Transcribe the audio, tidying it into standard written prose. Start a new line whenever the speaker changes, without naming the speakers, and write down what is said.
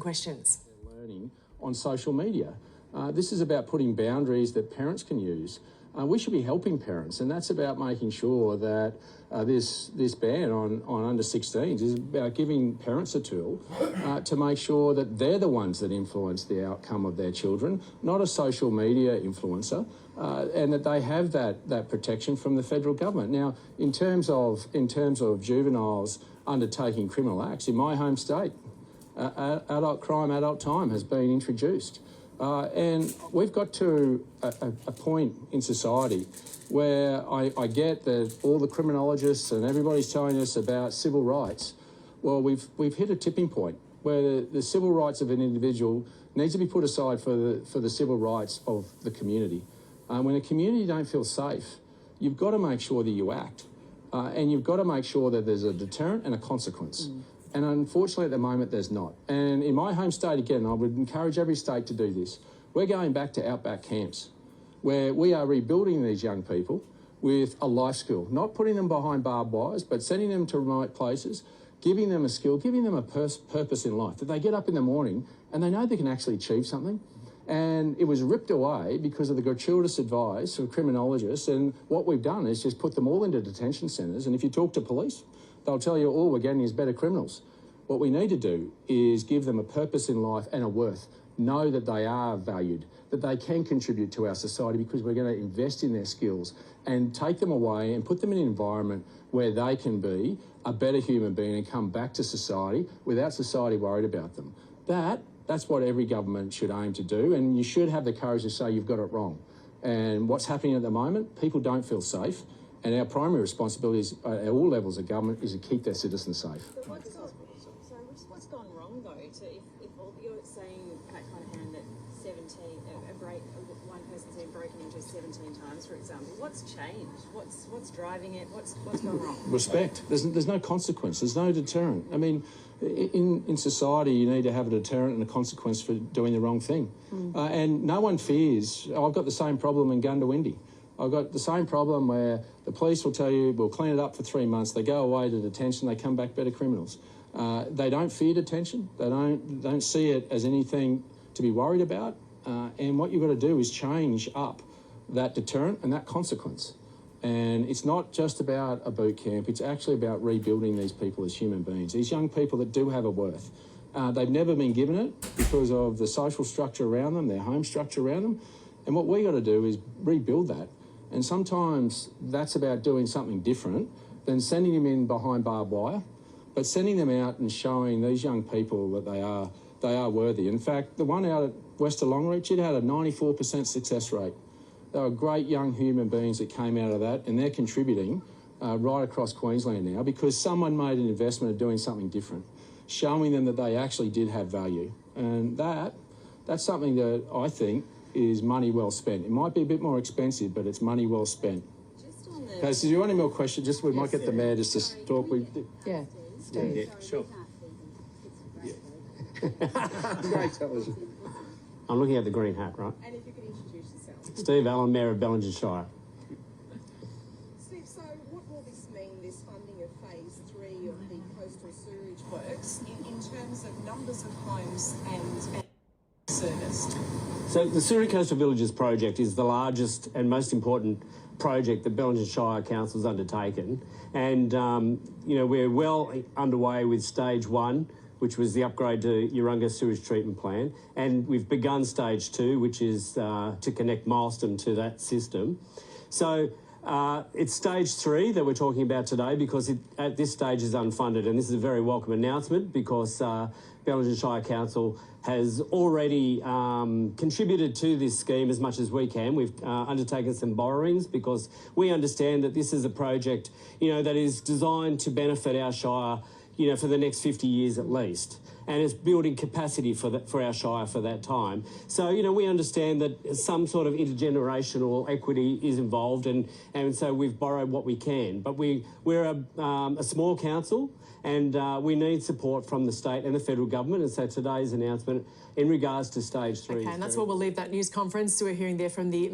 questions.
Learning on social media. This is about putting boundaries that parents can use. We should be helping parents, and that's about making sure that this ban on under 16s is about giving parents a tool to make sure that they're the ones that influence the outcome of their children, not a social media influencer, and that they have that protection from the federal government. Now, in terms of juveniles undertaking criminal acts, in my home state, adult crime, adult time has been introduced. And we've got to a point in society where I get that all the criminologists and everybody's telling us about civil rights. Well, we've hit a tipping point where the civil rights of an individual needs to be put aside for the civil rights of the community. When a community don't feel safe, you've got to make sure that you act. And you've got to make sure that there's a deterrent and a consequence. And unfortunately, at the moment, there's not. And in my home state, again, I would encourage every state to do this. We're going back to outback camps where we are rebuilding these young people with a life skill, not putting them behind barbed wires, but sending them to remote places, giving them a skill, giving them a purpose in life, that they get up in the morning and they know they can actually achieve something. And it was ripped away because of the gratuitous advice of criminologists. And what we've done is just put them all into detention centres. And if you talk to police, they'll tell you all we're getting is better criminals. What we need to do is give them a purpose in life and a worth. Know that they are valued, that they can contribute to our society, because we're going to invest in their skills and take them away and put them in an environment where they can be a better human being and come back to society without society worried about them. That's what every government should aim to do, and you should have the courage to say you've got it wrong. And what's happening at the moment, people don't feel safe, and our primary responsibility at all levels of government is to keep their citizens safe.
What's gone wrong though? If you're saying Pat Conahan that 17, one person's been broken into 17 times, for example, what's changed? What's driving it? What's gone wrong?
Respect. There's no consequence. There's no deterrent. I mean, in society, you need to have a deterrent and a consequence for doing the wrong thing. And no one fears. I've got the same problem in Gundawindi. I've got the same problem where the police will tell you, we'll clean it up for 3 months, they go away to detention, they come back better criminals. They don't fear detention, they don't see it as anything to be worried about, and what you've got to do is change up that deterrent and that consequence. And it's not just about a boot camp, it's actually about rebuilding these people as human beings, these young people that do have a worth. They've never been given it because of the social structure around them, their home structure around them, and what we got to do is rebuild that. And sometimes that's about doing something different than sending them in behind barbed wire, but sending them out and showing these young people that they are worthy. In fact, the one out at West of Longreach, it had a 94% success rate. They were great young human beings that came out of that, and they're contributing right across Queensland now because someone made an investment of doing something different, showing them that they actually did have value. And that's something that I think is money well spent. It might be a bit more expensive, but it's money well spent. Okay, so do you want any more questions? We might get the mayor just to talk.
Yeah, Steve.
Yeah, sure.
Great television.
I'm looking at the green hat, right?
And if you could introduce yourself.
Steve Allen, Mayor of Bellingen Shire.
Steve, so what will this mean, this funding of phase 3 of the coastal sewerage works, in terms of numbers of homes and serviced?
So the Surrey Coastal Villages project is the largest and most important project that Bellingen Shire Council's undertaken. And, we're well underway with stage 1, which was the upgrade to Urunga sewage treatment plant. And we've begun stage 2, which is to connect Milestone to that system. So it's stage 3 that we're talking about today because at this stage is unfunded. And this is a very welcome announcement because Bellingen Shire Council has already contributed to this scheme as much as we can. We've undertaken some borrowings because we understand that this is a project, that is designed to benefit our Shire, for the next 50 years at least. And it's building capacity for our Shire for that time. So, we understand that some sort of intergenerational equity is involved and so we've borrowed what we can. But we're a small council and we need support from the state and the federal government. And so today's announcement in regards to stage 3.
Okay, and that's where we'll leave that news conference. So we're hearing there from the